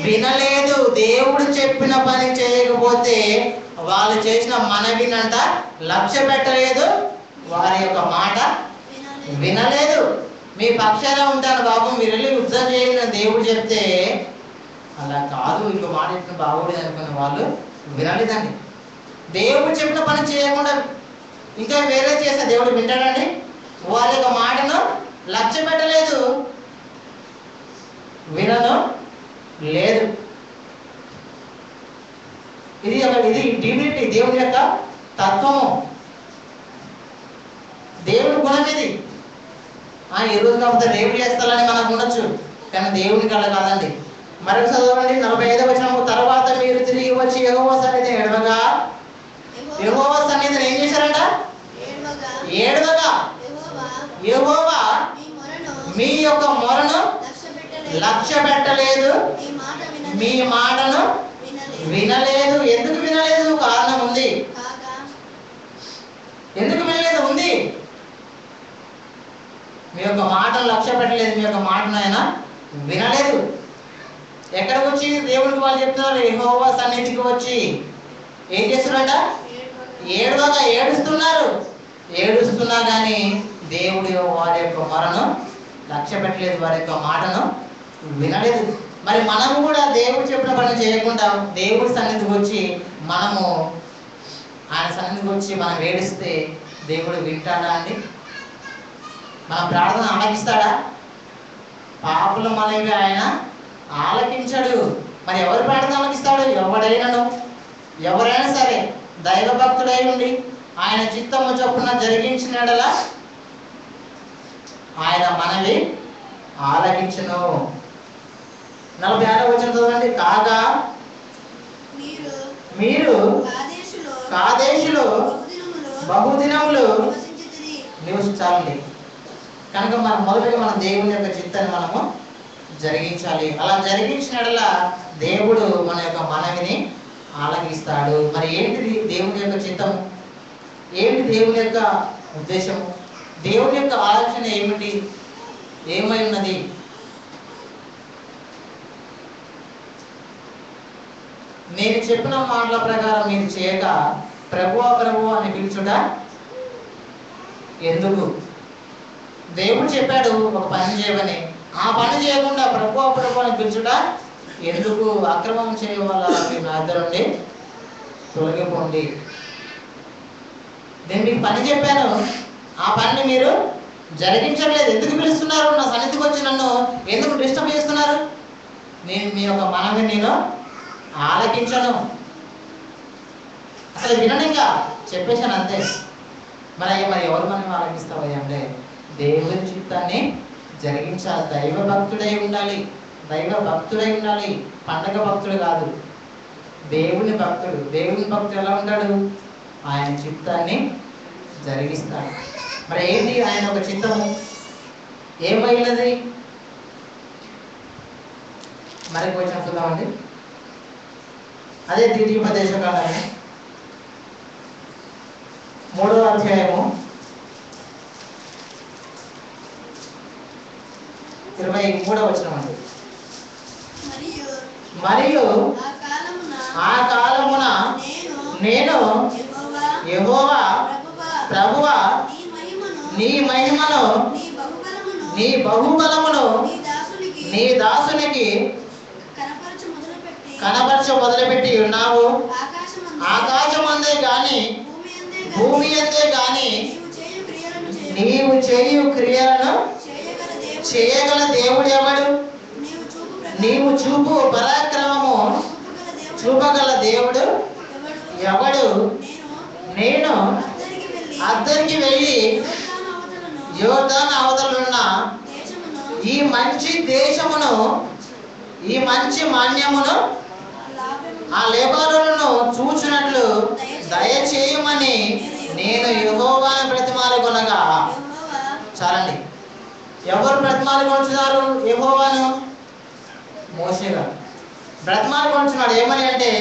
వినలేదు. దేవుడు చెప్పిన పని చేయకపోతే వాళ్ళు చేసిన మనవినంట లక్ష్య పెట్టలేదు, వారి యొక్క మాట వినలేదు. మీ పక్షాన ఉంటాను బాబు, మీరు వెళ్ళి యుద్ధం చేయండి దేవుడు చెప్తే, అలా కాదు ఇంకో మాట చెప్పిన బాగోడేది అనుకున్న వాళ్ళు వినలేదండి. దేవుడు చెప్పిన పని చేయకుండా ఇంకా వేరే చేస్తే దేవుడు వింటాడండి? వారి యొక్క మాటను లక్ష్య పెట్టలేదు, వినను లేదు. ఇది డివినిటీ, దేవుని యొక్క తత్వము, దేవుడి గుణం ఇది. ఈ రోజు కాకపోతే రేపు చేస్తారని మనకు ఉండొచ్చు, కానీ దేవునికి అలా కాదండి. మరొక చదవండి 45వ వచనము. తర్వాత మీరు తిరిగి వచ్చి యెహోవా సన్నిధిని ఏడవగా, యెహోవా సన్నిధిని ఏం చేశారంట? ఏడవగా యెహోవా మీ యొక్క మొరను లక్ష్య పెట్టలేదు, మీ మాటను వినలేదు. ఎందుకు వినలేదు? కారణం ఉంది. ఎందుకు వినలేదు? ఉంది. మీ యొక్క మాటను లక్ష్య పెట్టలేదు, మీ యొక్క మాటను ఆయన వినలేదు. ఎక్కడికి వచ్చి దేవుడికి వాళ్ళు చెప్తున్నారు? యెహోవా సన్నిధికి వచ్చి ఏం చేస్తున్నారంట? ఏడవగా ఏడుస్తున్నారు. ఏడుస్తున్నా కానీ దేవుడు వారి యొక్క మొరను లక్ష్య పెట్టలేదు, వారి యొక్క మాటను వినలేదు. మరి మనము కూడా దేవుడు చెప్పిన పని చేయకుండా దేవుడి సన్నిధికి వచ్చి మనము ఆయన సన్నిధికి వచ్చి మనం ఏడిస్తే దేవుడు వింటాడా అండి? మన ప్రార్థన ఆలకిస్తాడా? పాపుల మనవి ఆయన ఆలకించడు. మరి ఎవరు ప్రార్థన ఆలకిస్తాడు? ఎవరైనా సరే దైవభక్తుడై ఉండి ఆయన చిత్తము చొప్పున జరిగించినడలా ఆయన మనవి ఆలకించును. 46వ వచనం చదవండి. కాగా మీరు కాదేశులో బహుదినములు నివసించాలి. కనుక మనం మొదటిగా మన దేవుని యొక్క చిత్తాన్ని మనము జరిగించాలి. అలా జరిగించినట్లా దేవుడు మన యొక్క మనవిని ఆలకిస్తాడు. మరి ఏంటిది దేవుని యొక్క చిత్తము? ఏంటి దేవుని యొక్క ఉద్దేశము? దేవుని యొక్క ఆలోచన ఏమిటి? ఏమై ఉన్నది? నేను చెప్పిన మాటల ప్రకారం మీరు చేయక ప్రభువా ప్రభువా అని పిలుచుట ఎందుకు? దేవుడు చెప్పాడు ఒక పని చేయమని, ఆ పని చేయకుండా ప్రభువా ప్రభువా అని పిలుచుట ఎందుకు? అక్రమం చేయవల్ల మీరు నా దగ్గర నుండి తొలగిపోండి. నేను మీకు పని చెప్పాను, ఆ పనిని మీరు జరిగించట్లేదు. ఎందుకు పిలుస్తున్నారు? నా సన్నిధికి వచ్చి నన్ను ఎందుకు డిస్టర్బ్ చేస్తున్నారు? నేను మీ యొక్క మనవి నేను ఆలకించను. అసలు వినను, ఇంకా చెప్పేశాను అంతే. మరి ఎవరు మనం ఆలకిస్తావయ్యా అంటే దేవుని చిత్తాన్ని జరిగించాలి. దైవ భక్తుడై ఉండాలి, దైవ భక్తుడై ఉండాలి, పండగ భక్తుడు కాదు, దేవుని భక్తుడు. దేవుని భక్తుడు ఎలా ఉంటాడు? ఆయన చిత్తాన్ని జరిగిస్తాడు. మరి ఏంటి ఆయన ఒక చిత్తము? ఏమైనది? మరి కొంచెం చూద్దామండి. అదే ద్వితీయోపదేశకాండము 3వ అధ్యాయము 23వ వచనం అండి. మరియు ఆ కాలమున నేను యెహోవా ప్రభువా నీ మహిమను నీ బహుబలమును నీ దాసునికి కనపరచ మొదలుపెట్టి ఉన్నావు. ఆకాశమందే గాని భూమి అందే గాని నీవు చేయు క్రియలను చేయగల దేవుడు ఎవడు? నీవు చూపు పరాక్రమము చూపగల దేవుడు ఎవడు? నేను అద్దరికి వెళ్ళి యోర్దాను అవతలున్న ఈ మంచి దేశమును, ఈ మంచి మాన్యమును, ఆ లేబరులను చూచినట్లు దయచేయమని నేను యెహోవాను బ్రతిమాలుకొనగా. చాలండి. ఎవరు బ్రతిమాలుకొంటున్నారు యెహోవాను? మోషే గారు బ్రతిమాలుకొంటున్నాడు. ఏమని అంటే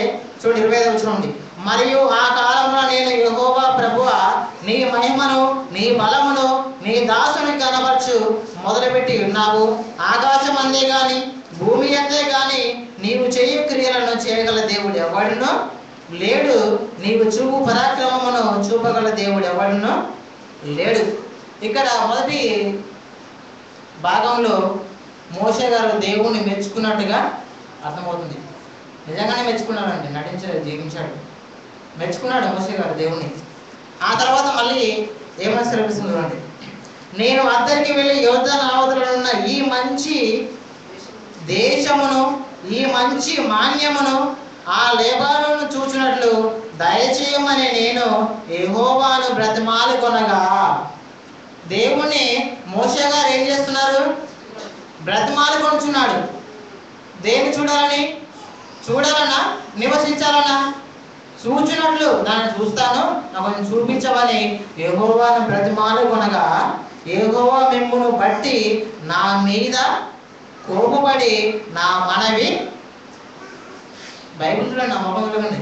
చూడండి 25వ వచనం ఉంది. మరియు ఆ కాలంలో నేను యెహోవా ప్రభువా నీ మహిమను నీ బలమును నీ దాసుని కనబరచు మొదలుపెట్టి ఉన్నావు. ఆకాశం అందే గాని భూమి అందే గాని నీవు చేయు క్రియలను చేయగల దేవుడు ఎవడునో లేడు. నీవు చూపు పరాక్రమమును చూపగల దేవుడు ఎవడునో లేడు. ఇక్కడ మొదటి భాగంలో మోషే గారు దేవుణ్ణి మెచ్చుకున్నట్టుగా అర్థమవుతుంది. నిజంగానే మెచ్చుకున్నాడండి, నటించలేదు, జీవించాడు. మెచ్చుకున్నాడు మోషే గారు దేవుణ్ణి. ఆ తర్వాత మళ్ళీ ఏమని సెలవిస్తుంది చూడండి. నేను అద్దరికి వెళ్ళి యోర్దాను అవతల ఉన్న ఈ మంచి దేశమును, ఈ మంచి మాన్యమును, ఆ లేబాలను చూచినట్లు దయచేయమని నేను యెహోవాను బ్రతిమాలుకొనగా. దేవుణ్ణి మోషే గారు ఏం చేస్తున్నారు? బ్రతిమాలుకొంటున్నాడు. దేన్ని చూడాలని? చూడాలన్నా నివసించాలన్నా? చూచినట్లు దాన్ని చూస్తాను, నాకు కొంచెం చూపించమని యెహోవాను బ్రతిమాలుకొనగా యెహోవా మిమ్మును బట్టి నా మీద కోపపడి నా మనవి, బైబిల్లో నా మొహంలో ఉంది,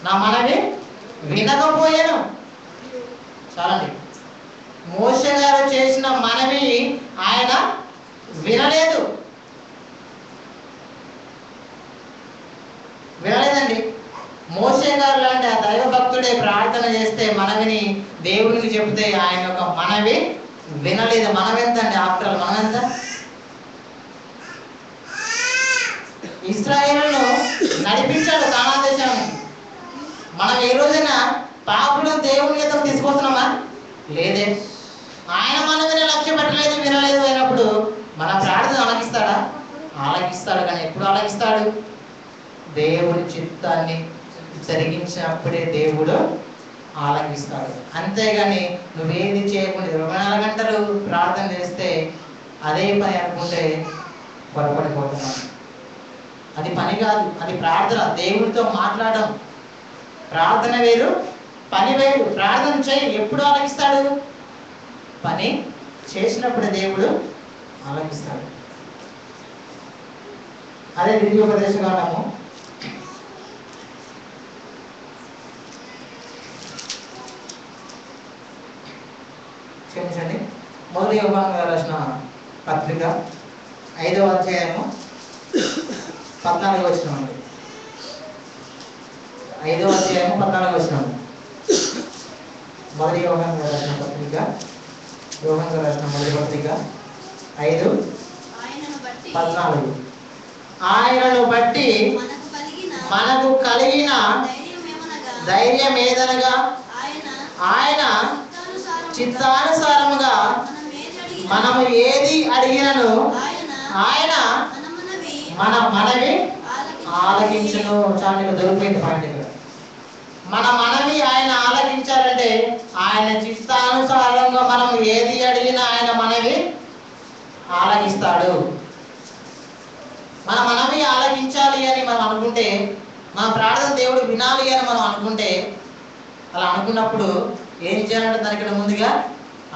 నా మనవి వినకపోయాను. చాలండి. మోషే గారు చేసిన మనవి ఆయన వినలేదండి. మోషే గారు లాంటి ఆ దైవ భక్తుడే ప్రార్థన చేస్తే, మనవిని దేవునికి చెబితే ఆయన యొక్క మనవి వినలేదు. మనమెంతండి? After all మనమెంత? ఇశ్రాయేలును నడిపించాడు కానాను దేశానికి. మనం ఏ రోజైనా పాపులు దేవుని ఎదురు తీసుకొస్తున్నామా? లేదే. ఆయన మనవిని లక్ష్య పెట్టలేదు, వినలేదు అయినప్పుడు మన ప్రార్థన ఆలకిస్తాడా? ఆలకిస్తాడు. కానీ ఎప్పుడు ఆలకిస్తాడు? దేవుడి చిత్తాన్ని జరిగించినప్పుడే దేవుడు ఆలకిస్తాడు. అంతేగాని నువ్వేది చేయకుండా 24 గంటలు ప్రార్థన చేస్తే అదే పని అనుకుంటే పొరపడిపోతున్నాం. అది పని కాదు, అది ప్రార్థన. దేవుడితో మాట్లాడడం. ప్రార్థన వేరు, పని వేరు. ప్రార్థన చేయి, ఎప్పుడు ఆలకిస్తాడు? పని చేసినప్పుడు దేవుడు ఆలకిస్తాడు. అదే ద్వితీయోపదేశకాండము 1 యోహాను గారు రాసిన పత్రిక 5వ అధ్యాయము 14వ వచనం అండి. 5వ అధ్యాయము 14వ వచనం. 1 యోహాను గారు రాసిన పత్రిక, యోహాను గారు రాసిన మొదటి పత్రిక 5:14. ఆయనను బట్టి మనకు కలిగిన ధైర్యం ఏదనగా ఆయన చిత్తానుసారముగా మనము ఏది అడిగినను ఆయన మన మనవి ఆలకించును. చాలా మీకు దొరికిపోయింది పాయింట్ ఇక్కడ. మన మనవి ఆయన ఆలకించాలంటే ఆయన చిత్తానుసారంగా మనం ఏది అడిగినా ఆయన మనవి ఆలకిస్తాడు. మన మనవి ఆలకించాలి అని మనం అనుకుంటే, మన ప్రార్థన దేవుడు వినాలి అని మనం అనుకుంటే, అలా అనుకున్నప్పుడు ఏం చేయాలంటే దానికంటే ముందుగా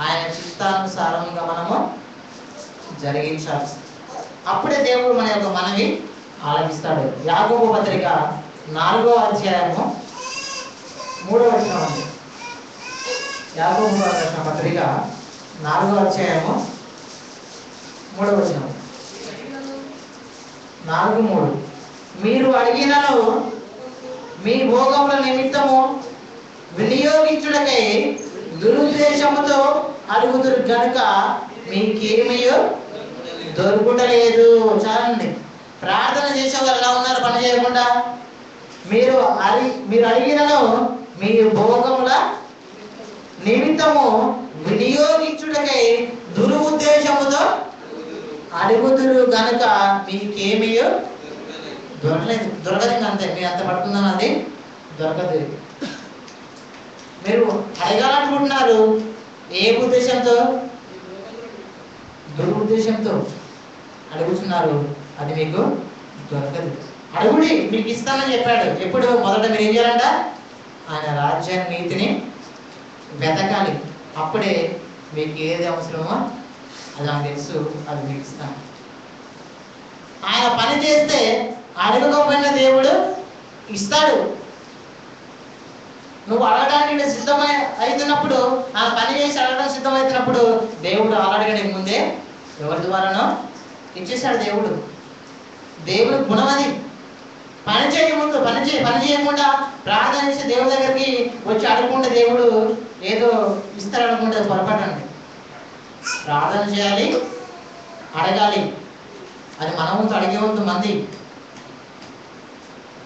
ఆయన చిత్తానుసారంగా మనము జరిగించాలి. అప్పుడే దేవుడు మన యొక్క మనవి ఆలకిస్తాడు. యాకోబు పత్రిక 4వ అధ్యాయము 3వ వచనం. యాకోబు రాసిన పత్రిక 4వ అధ్యాయము 3వ వచనం. 4:3 మీరు అడిగినను మీ భోగముల నిమిత్తము వినియోగించుటకై దురుద్దేశముతో అడుగుదురు గనుక మీకేమీ దొరుకుటలేదు. చాలండి. ప్రార్థన చేసేవారు ఎలా ఉన్నారు? పని చేయకుండా మీరు అడిగినను మీ భోగముల నిమిత్తము వినియోగించుటకై దురుద్దేశముతో అడుగుదురు గనుక మీకేమీ దొరకలేదు. దొరకదు అంతే. మీరు అంత పట్టుకున్నాను, అది దొరకదు. మీరు అడగాలనుకుంటున్నారు, ఏ ఉద్దేశంతో? దురుద్దేశంతో అడుగుతున్నారు, అది మీకు దొరకదు. అడుగుడి, మీకు ఇస్తానని చెప్పాడు. ఎప్పుడు? మొదట మీరు ఏం చేయాలంట? ఆయన రాజ్యాన్ని, నీతిని వెతకాలి. అప్పుడే మీకు ఏది అవసరమో అది నాకు తెలుసు, అది మీకు ఇస్తాను. ఆయన పని చేస్తే అడగకపోయిన దేవుడు ఇస్తాడు. నువ్వు అడగడానికి సిద్ధమై అవుతున్నప్పుడు, ఆ పని చేసి అడగడం సిద్ధమవుతున్నప్పుడు దేవుడు ఆల్రెడీ ముందే ఎవరి ద్వారానో ఇచ్చేసాడు. దేవుడు గుణం అది. పని చేయకముందు పని చేయకుండా ప్రార్థన చేసి దేవుడి దగ్గరికి వచ్చి అడుగుకుంటే దేవుడు ఏదో ఇస్తారనుకుంటే పొరపాటండి. ప్రార్థన చేయాలి, అడగాలి. అది మన వంతు, అడిగే వంతు మంది,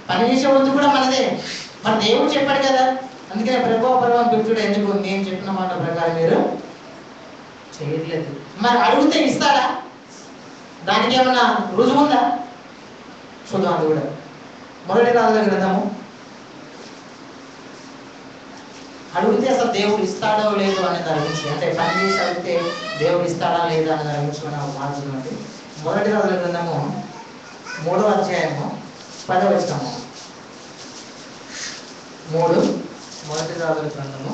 పని చేసే వంతు కూడా మనదే. మరి దేవుడు చెప్పాడు కదా, అందుకనే ప్రభావం పిలుచుడు ఎందుకు? నేను చెప్పిన మాట ప్రకారం మీరు చేయట్లేదు. మరి అడిగితే ఇస్తాడా? దానికి ఏమన్నా రుజువు ఉందా? చూద్దాం. అది కూడా మొదటి రాజుల గ్రంథము. అడిగితే అసలు దేవుడు ఇస్తాడో లేదో అనే దాని గురించి, అంటే పని చేసి అడిగితే దేవుడు ఇస్తాడా లేదా అనే దాని గురించి మనం మాట్లాడుతున్నట్టు. మొదటి రాజుల గ్రంథము 3వ అధ్యాయము 10వ వచనము. మొదటి రాజుల గ్రంథము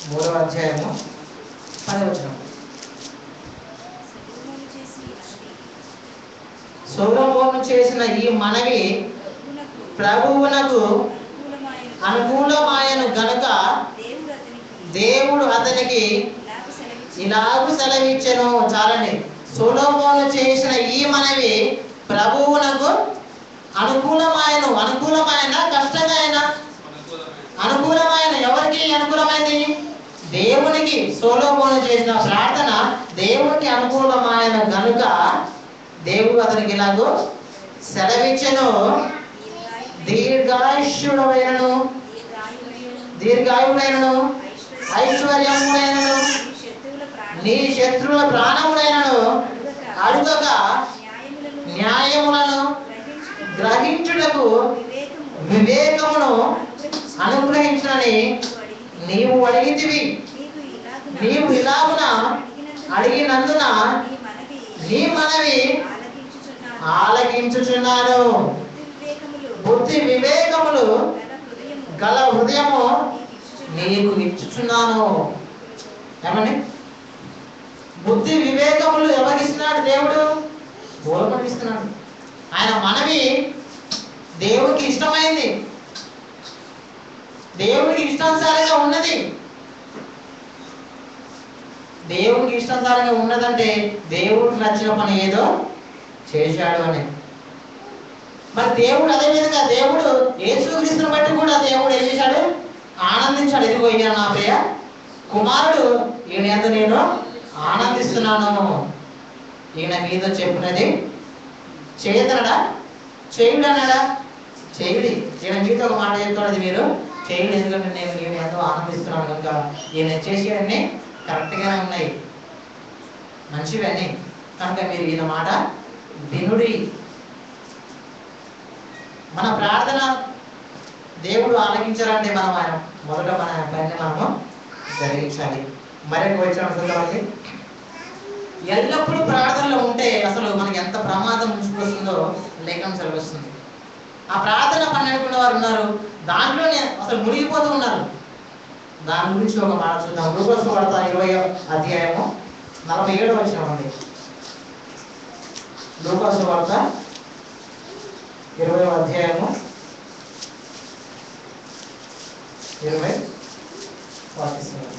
3వ అధ్యాయము 10వ వచనము. సొలొమోను చేసిన ఈ మనవి ప్రభువునకు అనుకూలమాయను గనుక దేవుడు అతనికి ఇలాగు సెలవిచ్చెను. చాలండి. సొలొమోను చేసిన ఈ మనవి ప్రభువునకు అనుకూలమాయను. అనుకూలమైన, కష్టంగా అయినా అనుకూలమైన. ఎవరికి అనుకూలమైంది? దేవునికి. సొలొమోను చేసిన ప్రార్థన దేవునికి అనుకూలమైన గనుక దేవుడు అతనికి ఇలాగో సెలవిచ్చెను. దీర్ఘాయుడైనను ఐశ్వర్యముడైనను నీ శత్రువుల ప్రాణముడైనను అడుగక న్యాయములను గ్రహించుటకు వివేకమును అనుగ్రహించునని నీవు అడిగితివి. నీవు ఇలాగున అడిగినందున నీ మనవి ఆలకించుచున్నాను. బుద్ధి వివేకములు గల హృదయము నీకు ఇచ్చుచున్నాను. ఏమండి? బుద్ధి వివేకములు ఎవరికి ఇస్తున్నాడు? దేవుడు సొలొమోనుకి ఇస్తున్నాడు. ఆయన మనవి దేవుడికి ఇష్టమైంది, దేవుడికి ఇష్టానుసారంగా ఉన్నది. దేవుడికి ఇష్టానుసారంగా ఉన్నదంటే దేవుడికి నచ్చిన పని ఏదో చేశాడు అని. మరి దేవుడు అదే విధంగా దేవుడు యేసుక్రీస్తుని బట్టి కూడా దేవుడు ఏం చేశాడు? ఆనందించాడు. ఇదిగో ఈయన నా ప్రియ కుమారుడు, ఈయన యందు నేను ఆనందిస్తున్నాను. ఈయన మీతో చెప్పినది చేయదనడా? చేయుడు అన్నాడా? చేయుడి. ఈయన మీతో ఒక మాట చెప్తాడు, అది మీరు చేయుడు. ఎందుకంటే నేను ఈయన ఎంతో ఆనందిస్తున్నాను కనుక ఈయన చేసేవన్నీ కరెక్ట్గానే ఉన్నాయి, మంచివన్నీ. కనుక మీరు ఈయన మాట వినుడి. మన ప్రార్థన దేవుడు ఆలకించాలంటే మనం ఆయన మొదట మన పైన మనము జరిగించాలి. మరొక వచ్చిన చూద్దామండి. ఎల్లప్పుడూ ప్రార్థనలో ఉంటే అసలు మనకి ఎంత ప్రమాదం ముంచుకొస్తుందో లేఖనం సెలవిస్తుంది. ఆ ప్రార్థన పన్నెండుకున్న వారు ఉన్నారు, దాంట్లోనే అసలు మునిగిపోతూ ఉన్నారు. దాని గురించి ఒక మాట చూద్దాం. లూకాసు వార్త 20వ అధ్యాయము 47వ వచనం అండి. లూకాసు వార్త 20వ అధ్యాయము 20:47.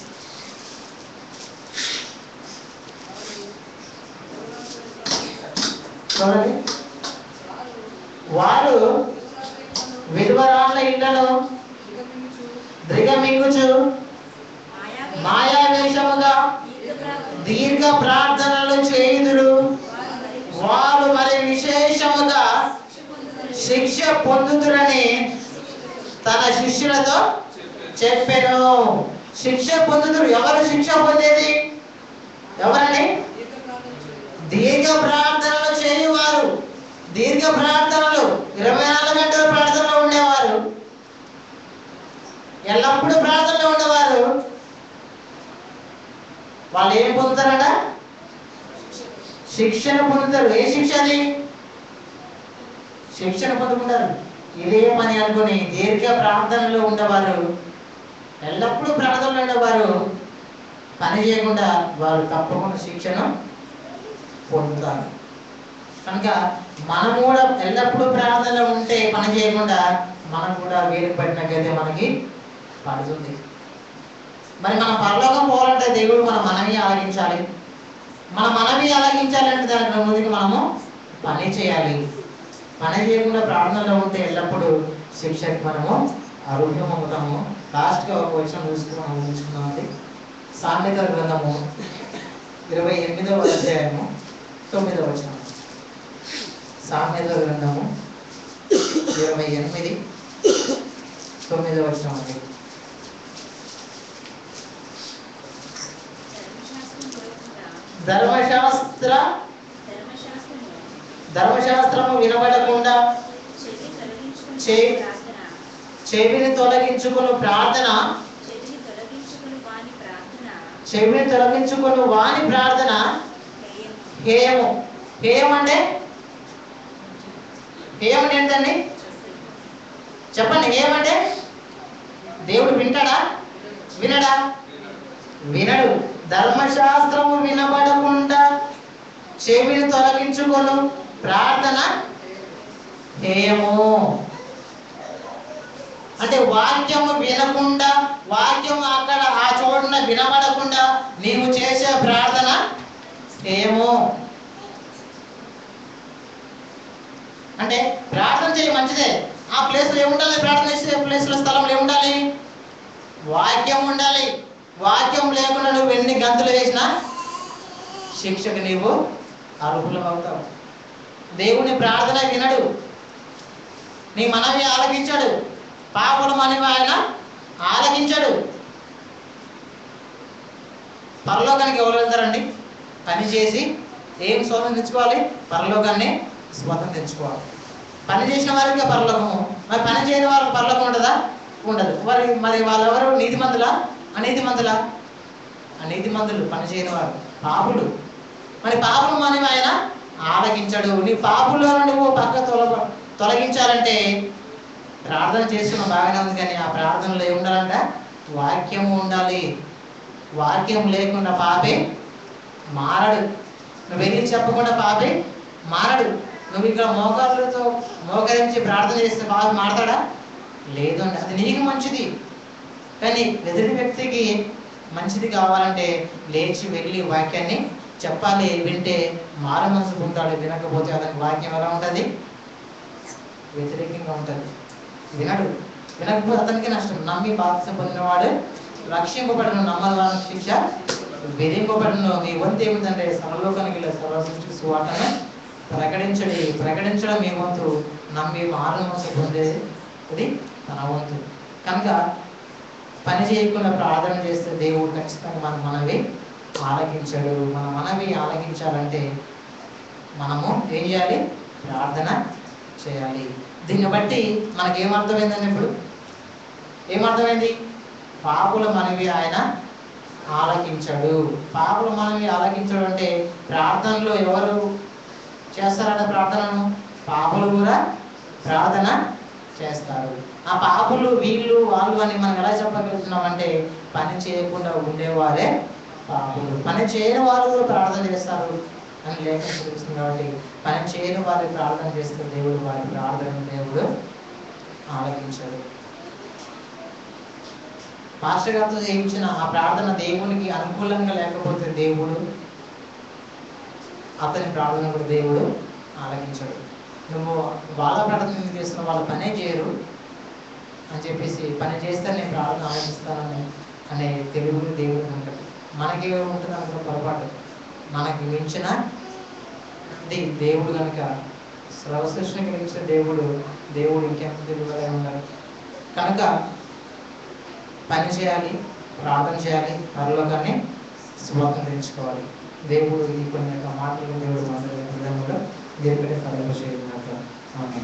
చూడండి. వారు విధవరాళ్ళ ఇళ్లను దిగమింగుచు మాయావేషముగా దీర్ఘ ప్రార్థనలు చేయుదురు. వారు మరి విశేషముగా శిక్ష పొందుదురని తన శిష్యులతో చెప్పెను. శిక్ష పొందుదురు. ఎవరు శిక్ష పొందేది? ఎవరని? దీర్ఘ ప్రార్థనలు చేయువారు. దీర్ఘ ప్రార్థనలు 24 గంటల ప్రార్థనలో ఉండేవారు, ఎల్లప్పుడూ ప్రార్థనలో ఉండేవారు. వాళ్ళు ఏం పొందుతారట? శిక్షణ పొందుతారు. ఏ శిక్ష అది? శిక్షణ పొందుకుంటారు. ఇదే పని అనుకుని దీర్ఘ ప్రార్థనలో ఉండేవారు, ఎల్లప్పుడూ ప్రార్థనలో ఉండేవారు పని చేయకుండా వారు తప్పకుండా శిక్షణ పొందుతారు. కనుక మనం కూడా ఎల్లప్పుడూ ప్రార్థనలో ఉంటే పని చేయకుండా మనం కూడా వేలు పట్టినట్లయితే మనకి పడుతుంది. మరి మనం పరలోకం పోవాలంటే దేవుడు మన మనవి ఆలకించాలి. మన మనవి ఆలకించాలంటే దానికి ముందుకు మనము పని చేయాలి. పని చేయకుండా ప్రార్థనలో ఉంటే ఎల్లప్పుడూ శిక్షకి మనము అర్హులం అవుతాము. లాస్ట్గా ఒక వచనం చూసుకున్నామండి. సామెతల గ్రంథము 28వ అధ్యాయము 9వ వచనం. సామెతల గ్రంథము 28 9వ వచనం అండి. ధర్మశాస్త్రము వినబడకుండా చెవిని తొలగించుకుని ప్రార్థన, చెవిని తొలగించుకుని వాని ప్రార్థన హేయము. హేయం అంటే ఏంటండి? చెప్పండి. ఏమంటే దేవుడు వింటాడా? వినడా? వినడు. ధర్మశాస్త్రము వినబడకుండా చెవిని తొలగించుకొను ప్రార్థన హేయము. అంటే వాక్యము వినకుండా, వాక్యం అక్కడ ఆ చోటున వినబడకుండా నీవు చేసే ప్రార్థన హేయము. అంటే ప్రార్థన చేయ మంచిదే, ఆ ప్లేస్లో ఏముండాలి? ప్రార్థన చేసే ప్లేస్లో స్థలంలో ఏముండాలి? వాక్యం ఉండాలి. వాక్యం లేకుండా నువ్వు ఎన్ని గంతులు వేసినా శిక్షకు నీవు అర్హులం అవుతావు. దేవుని ప్రార్థన వినడు, నీ మనవి ఆలకించాడు, పాపల మనవి ఆయన ఆలకించాడు. పరలోకానికి ఎవరు వెళ్తారండి? పని చేసి ఏం స్వతంత్రించుకోవాలి? పరలోకాన్ని స్వతంత్రించుకోవాలి. పని చేసిన వారికి పరలోకము, మరి పని చేయని వారికి పరలోకం ఉండదా? ఉండదు. మరి వాళ్ళెవరు? నీతిమంతులా అనీతిమంతులా? అనీతిమంతులు, పని చేయని వారు, పాపులు. మరి పాపులు మనవి ఆయన ఆలకించాడు. నీ పాపుల్లో నువ్వు పక్క తొలగించాలంటే ప్రార్థన చేస్తున్నావు, బాగానే ఉంది, కానీ ఆ ప్రార్థనలో ఏముండాలంట? వాక్యము ఉండాలి. వాక్యం లేకుండా పాపే మారడు. నువ్వు వెళ్ళి చెప్పకుండా పాపే మారడు. నువ్వు ఇక్కడ మోకాళ్ళతో మోకరించి ప్రార్థన చేస్తే పాప మారతాడా? లేదు అండి. అది నీకు మంచిది, కానీ ఎదుటి వ్యక్తికి మంచిది కావాలంటే లేచి వెళ్ళి వాక్యాన్ని చెప్పాలి. వింటే మార మనసు పొందాడు. వినకపోతే అతనికి వాక్యం ఎలా ఉంటుంది? వ్యతిరేకంగా ఉంటుంది. వినడు. వినకపోతే అతనికి నష్టం. నమ్మి బాప్తిసం పొందినవాడు రక్షింపబడను, నమ్మని వారికి శిక్ష విధింపబడను. మీ వంతు ఏమిటంటే సర్వలోకానికి వెళ్ళి సర్వ సృష్టి సువార్తను ప్రకటించడం మీ వంతు. నమ్మి మారు మనసు పొందేది తన వంతు. కనుక పని చేయకుండా ప్రార్థన చేస్తే దేవుడు ఖచ్చితంగా మన మనవి ఆలకించాడు. మన మనవి ఆలకించాలంటే మనము ఏం చేయాలి? ప్రార్థన చేయాలి. దీన్ని బట్టి మనకేమర్థమైందండి? ఇప్పుడు ఏమర్థమైంది? పాపుల మనవి ఆయన ఆలకించడు. పాపుల మనవి ఆలకించడు అంటే ప్రార్థనలో ఎవరు చేస్తారట ప్రార్థనను? పాపులు కూడా ప్రార్థన చేస్తారు. ఆ పాపులు వీళ్ళు వాళ్ళు అని మనం ఎలా చెప్పగలుగుతున్నామంటే పని చేయకుండా ఉండేవారే పాపులు. పని చేయని వారు కూడా ప్రార్థన చేస్తారు అని లేఖనం తెలుస్తుంది. కాబట్టి పని చేయని వారి ప్రార్థన చేస్తే దేవుడు వారి ప్రార్థన దేవుడు ఆలకించాడు. పాస్టర్ గారితో చేయించిన ఆ ప్రార్థన దేవునికి అనుకూలంగా లేకపోతే దేవుడు అతని ప్రార్థన కూడా దేవుడు ఆలకించాడు. నువ్వు వాళ్ళ ప్రార్థన ఎందుకు చేస్తున్నావు? వాళ్ళ పనే చేయరు అని చెప్పేసి పని చేస్తే నేను ప్రార్థన ఆలకిస్తానని అనే తెలుగు దేవుడికి ఉంటుంది. మనకి ఉంటుంది అనుకో పొరపాటు. మనకి మించిన దేవుడు కనుక సర్వసృష్టిని కలిగించిన దేవుడు ఇంకెంత తెలుగుగా ఉండాలి. కనుక పని చేయాలి, ప్రార్థన చేయాలి, పరలోకాన్ని స్వాతంత్రించుకోవాలి. దేవుడు ఈ కొన్ని మాటలు దేవుడు మాట్లాడే విధంగా దేవుడి ఫలింప చేయడం. ఆమె